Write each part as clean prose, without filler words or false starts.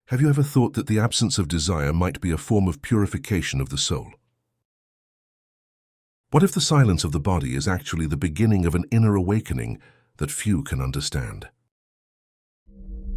Have you ever thought that the absence of desire might be a form of purification of the soul? What if the silence of the body is actually the beginning of an inner awakening that few can understand?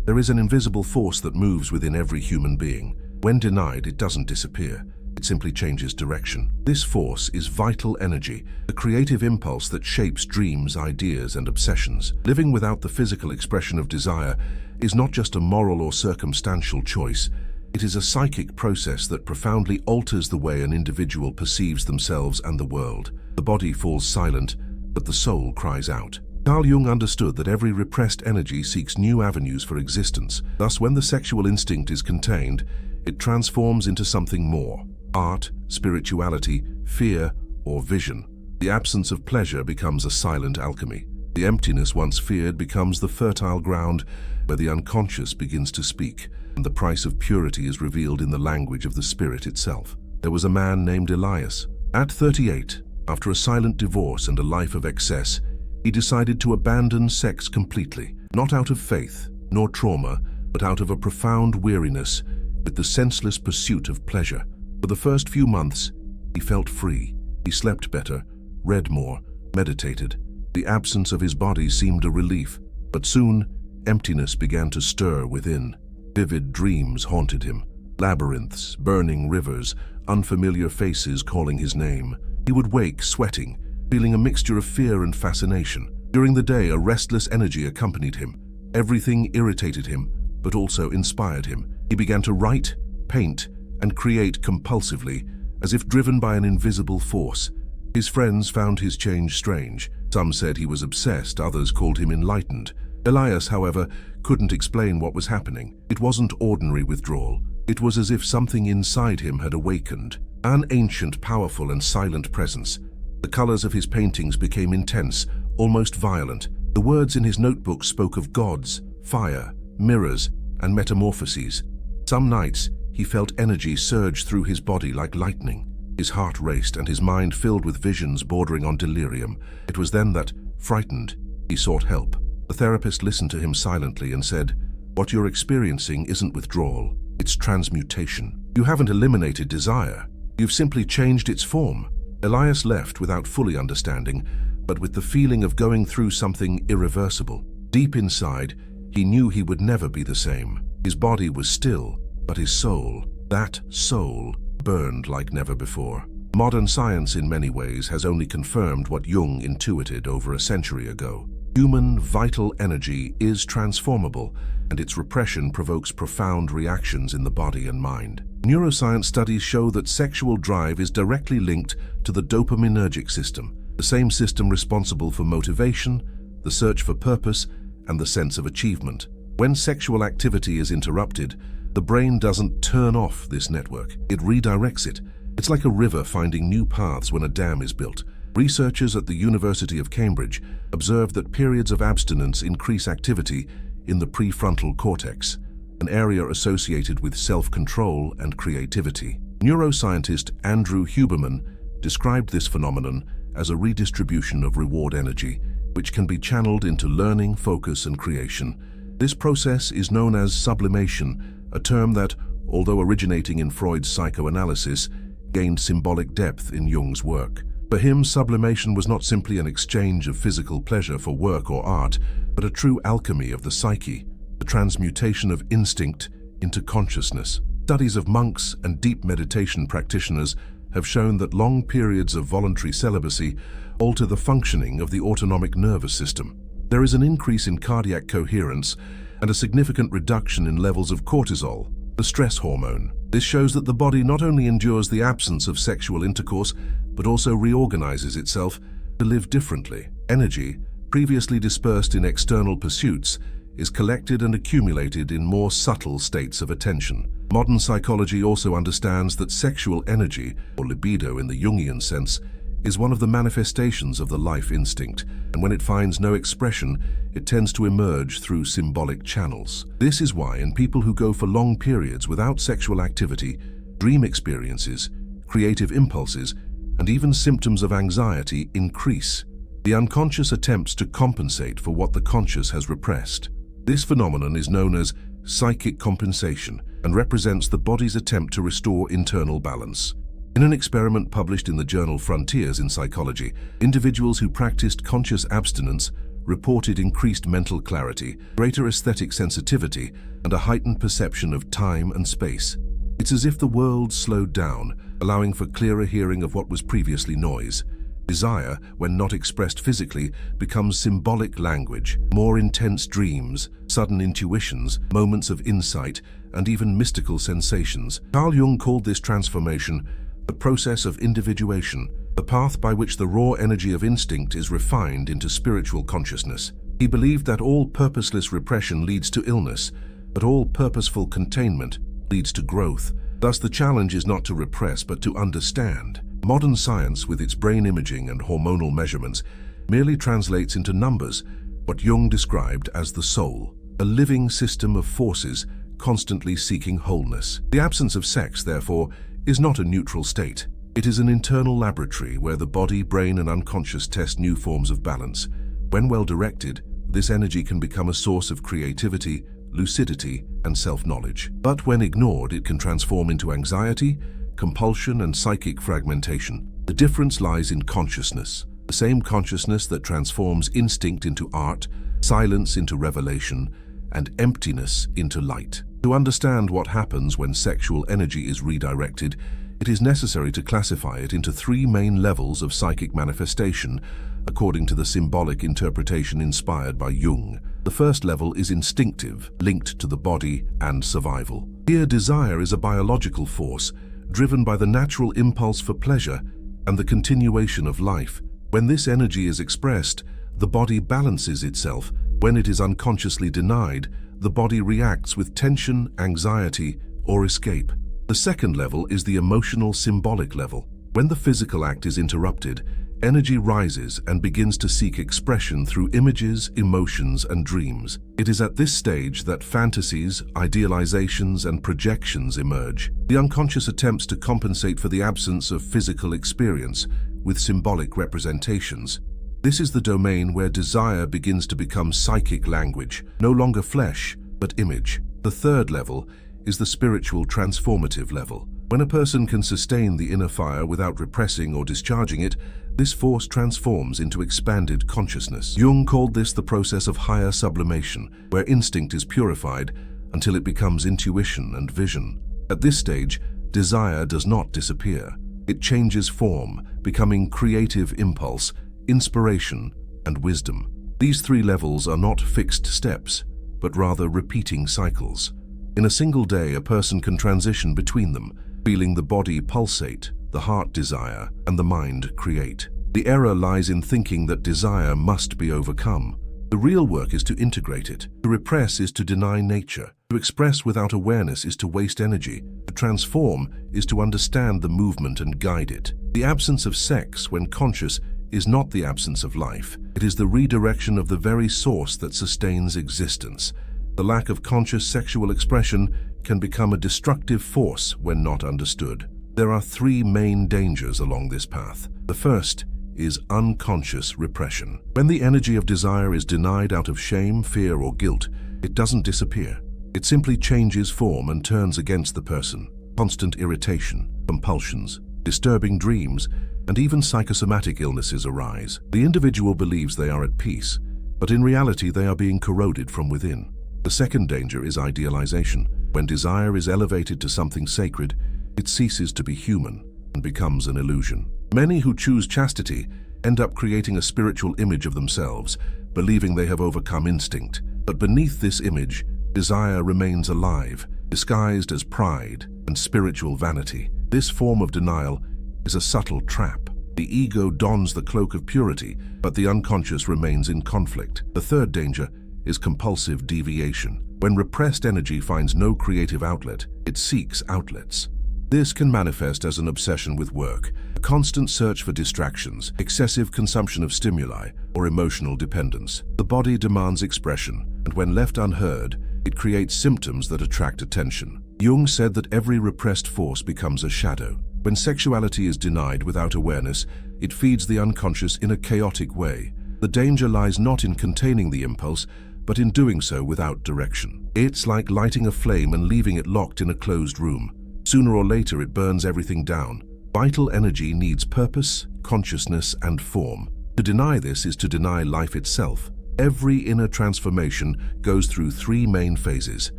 There is an invisible force that moves within every human being. When denied, it doesn't disappear. It simply changes direction. This force is vital energy, a creative impulse that shapes dreams, ideas, and obsessions. Living without the physical expression of desire is not just a moral or circumstantial choice. It is a psychic process that profoundly alters the way an individual perceives themselves and the world. The body falls silent, but the soul cries out. Carl Jung understood that every repressed energy seeks new avenues for existence. Thus, when the sexual instinct is contained, it transforms into something more: art, spirituality, fear, or vision. The absence of pleasure becomes a silent alchemy. The emptiness once feared becomes the fertile ground where the unconscious begins to speak, and the price of purity is revealed in the language of the spirit itself. There was a man named Elias. At 38, after a silent divorce and a life of excess, he decided to abandon sex completely, not out of faith nor trauma, but out of a profound weariness with the senseless pursuit of pleasure. For the first few months, he felt free. He slept better, read more, meditated. The absence of his body seemed a relief, but soon emptiness began to stir within. Vivid dreams haunted him. Labyrinths, burning rivers, unfamiliar faces calling his name. He would wake sweating, feeling a mixture of fear and fascination. During the day, a restless energy accompanied him. Everything irritated him, but also inspired him. He began to write, paint, and create compulsively, as if driven by an invisible force. His friends found his change strange. Some said he was obsessed, others called him enlightened. Elias, however, couldn't explain what was happening. It wasn't ordinary withdrawal. It was as if something inside him had awakened. An ancient, powerful, and silent presence. The colors of his paintings became intense, almost violent. The words in his notebook spoke of gods, fire, mirrors, and metamorphoses. Some nights, he felt energy surge through his body like lightning. His heart raced and his mind filled with visions bordering on delirium. It was then that, frightened, he sought help. The therapist listened to him silently and said, "What you're experiencing isn't withdrawal, it's transmutation. You haven't eliminated desire, you've simply changed its form." Elias left without fully understanding, but with the feeling of going through something irreversible. Deep inside, he knew he would never be the same. His body was still, but his soul, that soul, burned like never before. Modern science in many ways has only confirmed what Jung intuited over a century ago. Human vital energy is transformable, and its repression provokes profound reactions in the body and mind. Neuroscience studies show that sexual drive is directly linked to the dopaminergic system, the same system responsible for motivation, the search for purpose, and the sense of achievement. When sexual activity is interrupted, the brain doesn't turn off this network, it redirects it. It's like a river finding new paths when a dam is built. Researchers at the University of Cambridge observed that periods of abstinence increase activity in the prefrontal cortex, an area associated with self-control and creativity. Neuroscientist Andrew Huberman described this phenomenon as a redistribution of reward energy, which can be channeled into learning, focus, and creation. This process is known as sublimation, a term that, although originating in Freud's psychoanalysis, gained symbolic depth in Jung's work. For him, sublimation was not simply an exchange of physical pleasure for work or art, but a true alchemy of the psyche, the transmutation of instinct into consciousness. Studies of monks and deep meditation practitioners have shown that long periods of voluntary celibacy alter the functioning of the autonomic nervous system. There is an increase in cardiac coherence and a significant reduction in levels of cortisol, the stress hormone. This shows that the body not only endures the absence of sexual intercourse, but also reorganizes itself to live differently. Energy, previously dispersed in external pursuits, is collected and accumulated in more subtle states of attention. Modern psychology also understands that sexual energy, or libido in the Jungian sense, is one of the manifestations of the life instinct, and when it finds no expression, it tends to emerge through symbolic channels. This is why in people who go for long periods without sexual activity, dream experiences, creative impulses, and even symptoms of anxiety increase. The unconscious attempts to compensate for what the conscious has repressed. This phenomenon is known as psychic compensation, and represents the body's attempt to restore internal balance. In an experiment published in the journal Frontiers in Psychology, individuals who practiced conscious abstinence reported increased mental clarity, greater aesthetic sensitivity, and a heightened perception of time and space. It's as if the world slowed down, allowing for clearer hearing of what was previously noise. Desire, when not expressed physically, becomes symbolic language. More intense dreams, sudden intuitions, moments of insight, and even mystical sensations. Carl Jung called this transformation the process of individuation, the path by which the raw energy of instinct is refined into spiritual consciousness. He believed that all purposeless repression leads to illness, but all purposeful containment leads to growth. Thus, the challenge is not to repress, but to understand. Modern science, with its brain imaging and hormonal measurements, merely translates into numbers what Jung described as the soul, a living system of forces constantly seeking wholeness. The absence of sex, therefore, is not a neutral state. It is an internal laboratory where the body, brain, and unconscious test new forms of balance. When well directed, this energy can become a source of creativity, lucidity, and self-knowledge. But when ignored, it can transform into anxiety, compulsion, and psychic fragmentation. The difference lies in consciousness, the same consciousness that transforms instinct into art, silence into revelation, and emptiness into light. To understand what happens when sexual energy is redirected, it is necessary to classify it into three main levels of psychic manifestation, according to the symbolic interpretation inspired by Jung. The first level is instinctive, linked to the body and survival. Here, desire is a biological force, driven by the natural impulse for pleasure and the continuation of life. When this energy is expressed, the body balances itself. When it is unconsciously denied, the body reacts with tension, anxiety, or escape. The second level is the emotional symbolic level. When the physical act is interrupted, energy rises and begins to seek expression through images, emotions, and dreams. It is at this stage that fantasies, idealizations, and projections emerge. The unconscious attempts to compensate for the absence of physical experience with symbolic representations. This is the domain where desire begins to become psychic language, no longer flesh, but image. The third level is the spiritual transformative level. When a person can sustain the inner fire without repressing or discharging it, this force transforms into expanded consciousness. Jung called this the process of higher sublimation, where instinct is purified until it becomes intuition and vision. At this stage, desire does not disappear. It changes form, becoming creative impulse, inspiration, and wisdom. These three levels are not fixed steps, but rather repeating cycles. In a single day, a person can transition between them, feeling the body pulsate, the heart desire, and the mind create. The error lies in thinking that desire must be overcome. The real work is to integrate it. To repress is to deny nature. To express without awareness is to waste energy. To transform is to understand the movement and guide it. The absence of sex, when conscious, is not the absence of life. It is the redirection of the very source that sustains existence. The lack of conscious sexual expression can become a destructive force when not understood. There are three main dangers along this path. The first is unconscious repression. When the energy of desire is denied out of shame, fear, or guilt, it doesn't disappear. It simply changes form and turns against the person. Constant irritation, compulsions, disturbing dreams, and even psychosomatic illnesses arise. The individual believes they are at peace, but in reality they are being corroded from within. The second danger is idealization. When desire is elevated to something sacred, it ceases to be human and becomes an illusion. Many who choose chastity end up creating a spiritual image of themselves, believing they have overcome instinct. But beneath this image, desire remains alive, disguised as pride and spiritual vanity. This form of denial is a subtle trap. The ego dons the cloak of purity, but the unconscious remains in conflict. The third danger is compulsive deviation. When repressed energy finds no creative outlet, it seeks outlets. This can manifest as an obsession with work, a constant search for distractions, excessive consumption of stimuli, or emotional dependence. The body demands expression, and when left unheard, it creates symptoms that attract attention. Jung said that every repressed force becomes a shadow. When sexuality is denied without awareness, it feeds the unconscious in a chaotic way. The danger lies not in containing the impulse, but in doing so without direction. It's like lighting a flame and leaving it locked in a closed room. Sooner or later it burns everything down. Vital energy needs purpose, consciousness, and form. To deny this is to deny life itself. Every inner transformation goes through three main phases: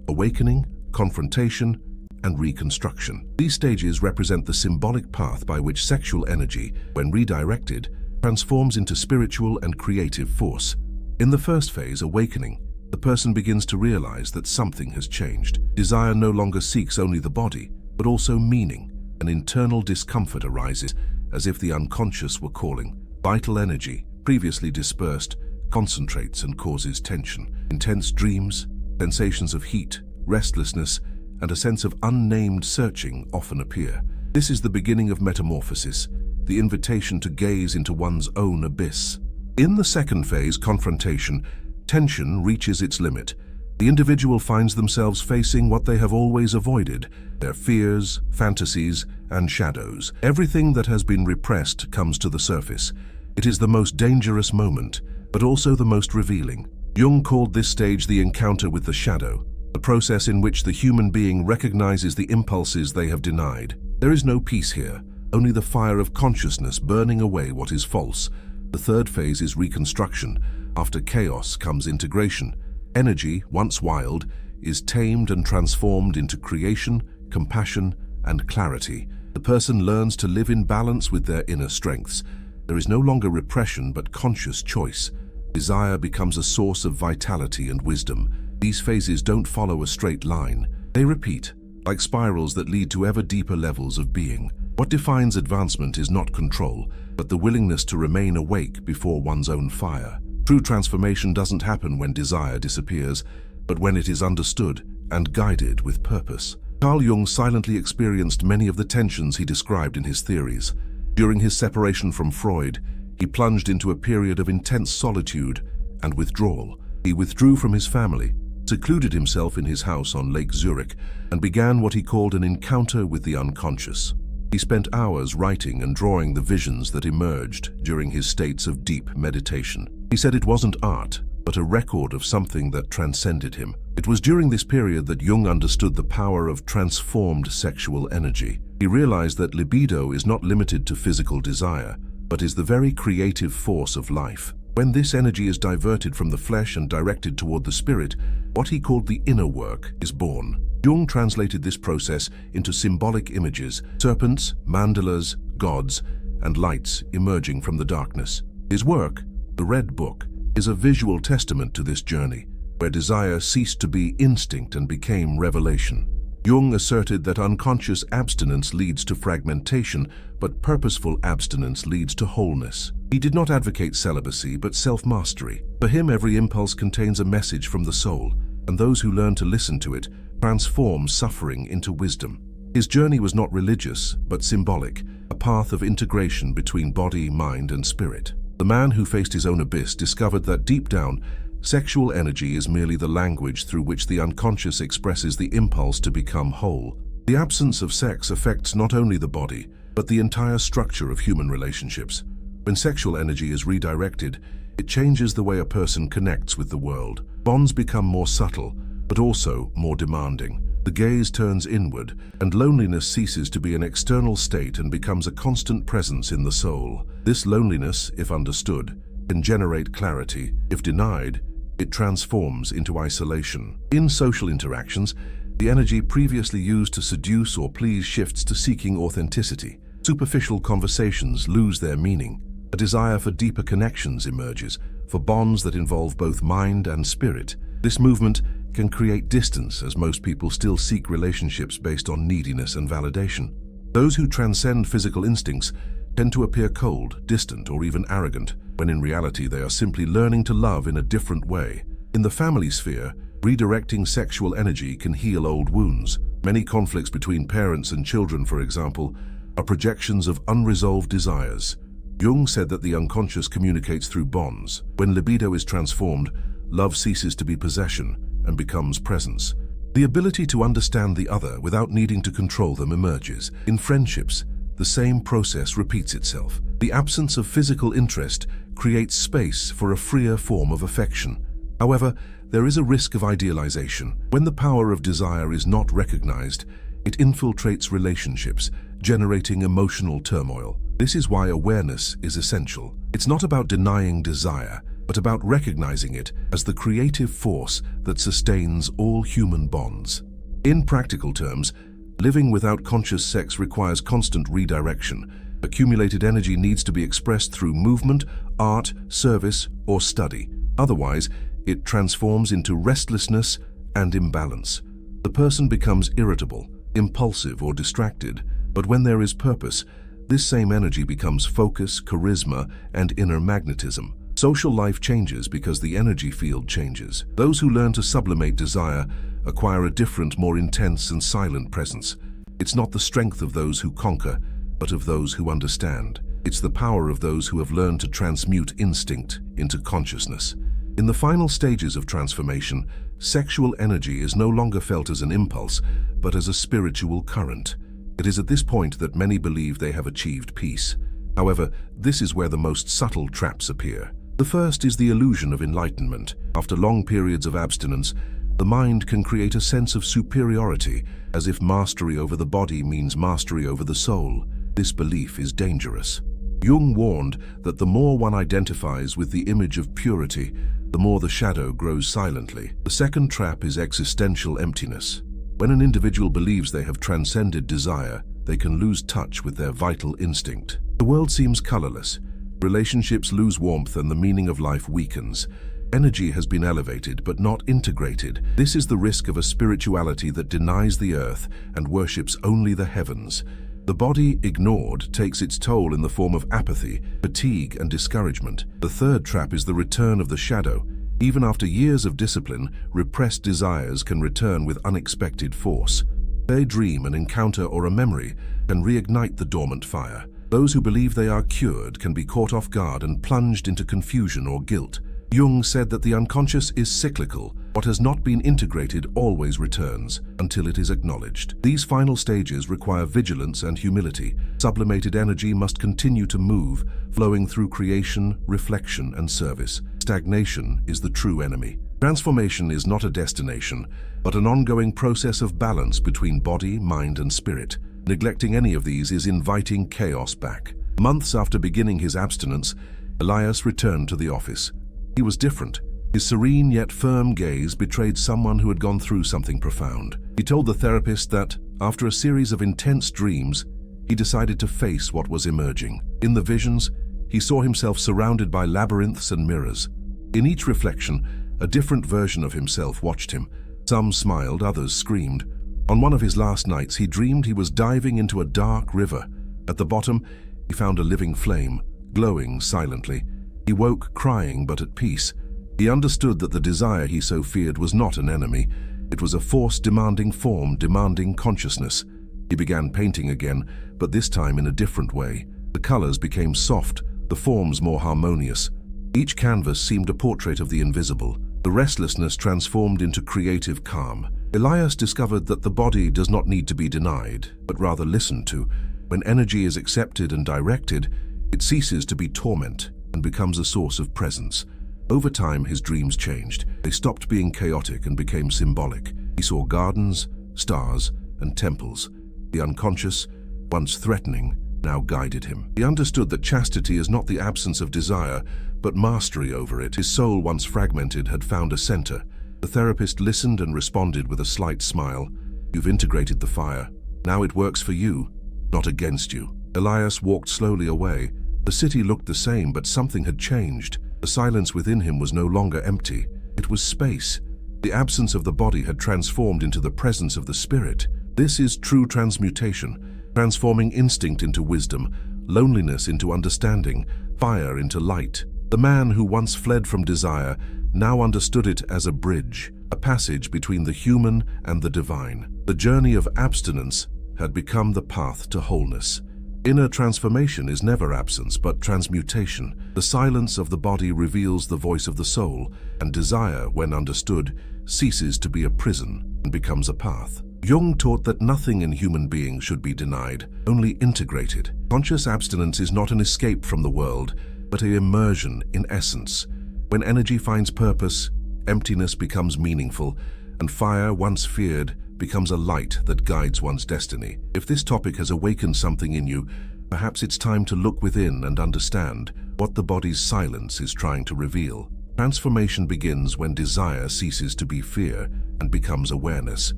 awakening, confrontation, and reconstruction. These stages represent the symbolic path by which sexual energy, when redirected, transforms into spiritual and creative force. In the first phase, awakening, the person begins to realize that something has changed. Desire no longer seeks only the body, but also meaning. An internal discomfort arises, as if the unconscious were calling. Vital energy, previously dispersed, concentrates and causes tension. Intense dreams, sensations of heat, restlessness, and a sense of unnamed searching often appear. This is the beginning of metamorphosis, the invitation to gaze into one's own abyss. In the second phase, confrontation, tension reaches its limit. The individual finds themselves facing what they have always avoided: their fears, fantasies, and shadows. Everything that has been repressed comes to the surface. It is the most dangerous moment, but also the most revealing. Jung called this stage the encounter with the shadow, a process in which the human being recognizes the impulses they have denied. There is no peace here, only the fire of consciousness burning away what is false. The third phase is reconstruction. After chaos comes integration. Energy, once wild, is tamed and transformed into creation, compassion, and clarity. The person learns to live in balance with their inner strengths. There is no longer repression but conscious choice. Desire becomes a source of vitality and wisdom. These phases don't follow a straight line. They repeat, like spirals that lead to ever deeper levels of being. What defines advancement is not control, but the willingness to remain awake before one's own fire. True transformation doesn't happen when desire disappears, but when it is understood and guided with purpose. Carl Jung silently experienced many of the tensions he described in his theories. During his separation from Freud, he plunged into a period of intense solitude and withdrawal. He withdrew from his family, secluded himself in his house on Lake Zurich, and began what he called an encounter with the unconscious. He spent hours writing and drawing the visions that emerged during his states of deep meditation. He said it wasn't art, but a record of something that transcended him. It was during this period that Jung understood the power of transformed sexual energy. He realized that libido is not limited to physical desire, but is the very creative force of life. When this energy is diverted from the flesh and directed toward the spirit, what he called the inner work is born. Jung translated this process into symbolic images: serpents, mandalas, gods, and lights emerging from the darkness. His work, The Red Book, is a visual testament to this journey, where desire ceased to be instinct and became revelation. Jung asserted that unconscious abstinence leads to fragmentation, but purposeful abstinence leads to wholeness. He did not advocate celibacy, but self-mastery. For him, every impulse contains a message from the soul, and those who learn to listen to it transform suffering into wisdom. His journey was not religious, but symbolic, a path of integration between body, mind, and spirit. The man who faced his own abyss discovered that deep down, sexual energy is merely the language through which the unconscious expresses the impulse to become whole. The absence of sex affects not only the body, but the entire structure of human relationships. When sexual energy is redirected, it changes the way a person connects with the world. Bonds become more subtle, but also more demanding. The gaze turns inward, and loneliness ceases to be an external state and becomes a constant presence in the soul. This loneliness, if understood, can generate clarity. If denied, it transforms into isolation. In social interactions, the energy previously used to seduce or please shifts to seeking authenticity. Superficial conversations lose their meaning. A desire for deeper connections emerges, for bonds that involve both mind and spirit. This movement can create distance, as most people still seek relationships based on neediness and validation. Those who transcend physical instincts tend to appear cold, distant, or even arrogant, when in reality they are simply learning to love in a different way. In the family sphere, redirecting sexual energy can heal old wounds. Many conflicts between parents and children, for example, are projections of unresolved desires. Jung said that the unconscious communicates through bonds. When libido is transformed, love ceases to be possession and becomes presence. The ability to understand the other without needing to control them emerges. In friendships, the same process repeats itself. The absence of physical interest creates space for a freer form of affection. However, there is a risk of idealization. When the power of desire is not recognized, it infiltrates relationships, generating emotional turmoil. This is why awareness is essential. It's not about denying desire, but about recognizing it as the creative force that sustains all human bonds. In practical terms, living without conscious sex requires constant redirection. Accumulated energy needs to be expressed through movement, art, service, or study. Otherwise, it transforms into restlessness and imbalance. The person becomes irritable, impulsive, or distracted, but when there is purpose, this same energy becomes focus, charisma, and inner magnetism. Social life changes because the energy field changes. Those who learn to sublimate desire acquire a different, more intense and silent presence. It's not the strength of those who conquer, but of those who understand. It's the power of those who have learned to transmute instinct into consciousness. In the final stages of transformation, sexual energy is no longer felt as an impulse, but as a spiritual current. It is at this point that many believe they have achieved peace. However, this is where the most subtle traps appear. The first is the illusion of enlightenment. After long periods of abstinence, the mind can create a sense of superiority, as if mastery over the body means mastery over the soul. This belief is dangerous. Jung warned that the more one identifies with the image of purity, the more the shadow grows silently. The second trap is existential emptiness. When an individual believes they have transcended desire, they can lose touch with their vital instinct. The world seems colorless. Relationships lose warmth and the meaning of life weakens. Energy has been elevated but not integrated. This is the risk of a spirituality that denies the earth and worships only the heavens. The body, ignored, takes its toll in the form of apathy, fatigue, and discouragement. The third trap is the return of the shadow. Even after years of discipline, repressed desires can return with unexpected force. A dream, an encounter, or a memory can reignite the dormant fire. Those who believe they are cured can be caught off guard and plunged into confusion or guilt. Jung said that the unconscious is cyclical. What has not been integrated always returns until it is acknowledged. These final stages require vigilance and humility. Sublimated energy must continue to move, flowing through creation, reflection, and service. Stagnation is the true enemy. Transformation is not a destination, but an ongoing process of balance between body, mind, and spirit. Neglecting any of these is inviting chaos back. Months after beginning his abstinence, Elias returned to the office. He was different. His serene yet firm gaze betrayed someone who had gone through something profound. He told the therapist that, after a series of intense dreams, he decided to face what was emerging. In the visions, he saw himself surrounded by labyrinths and mirrors. In each reflection, a different version of himself watched him. Some smiled, others screamed. On one of his last nights, he dreamed he was diving into a dark river. At the bottom, he found a living flame, glowing silently. He woke crying but at peace. He understood that the desire he so feared was not an enemy. It was a force demanding form, demanding consciousness. He began painting again, but this time in a different way. The colors became soft, the forms more harmonious. Each canvas seemed a portrait of the invisible. The restlessness transformed into creative calm. Elias discovered that the body does not need to be denied, but rather listened to. When energy is accepted and directed, it ceases to be torment and becomes a source of presence. Over time, his dreams changed. They stopped being chaotic and became symbolic. He saw gardens, stars, and temples. The unconscious, once threatening, now guided him. He understood that chastity is not the absence of desire, but mastery over it. His soul, once fragmented, had found a center. The therapist listened and responded with a slight smile. You've integrated the fire. Now it works for you, not against you. Elias walked slowly away. The city looked the same, but something had changed. The silence within him was no longer empty. It was space. The absence of the body had transformed into the presence of the spirit. This is true transmutation, transforming instinct into wisdom, loneliness into understanding, fire into light. The man who once fled from desire now understood it as a bridge, a passage between the human and the divine. The journey of abstinence had become the path to wholeness. Inner transformation is never absence, but transmutation. The silence of the body reveals the voice of the soul, and desire, when understood, ceases to be a prison and becomes a path. Jung taught that nothing in human beings should be denied, only integrated. Conscious abstinence is not an escape from the world, but an immersion in essence. When energy finds purpose, emptiness becomes meaningful, and fire, once feared, becomes a light that guides one's destiny. If this topic has awakened something in you, perhaps it's time to look within and understand what the body's silence is trying to reveal. Transformation begins when desire ceases to be fear and becomes awareness.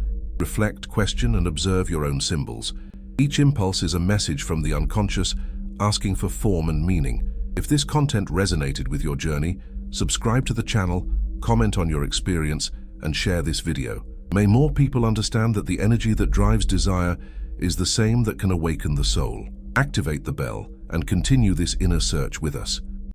Reflect, question, and observe your own symbols. Each impulse is a message from the unconscious, asking for form and meaning. If this content resonated with your journey, subscribe to the channel, comment on your experience, and share this video. May more people understand that the energy that drives desire is the same that can awaken the soul. Activate the bell and continue this inner search with us.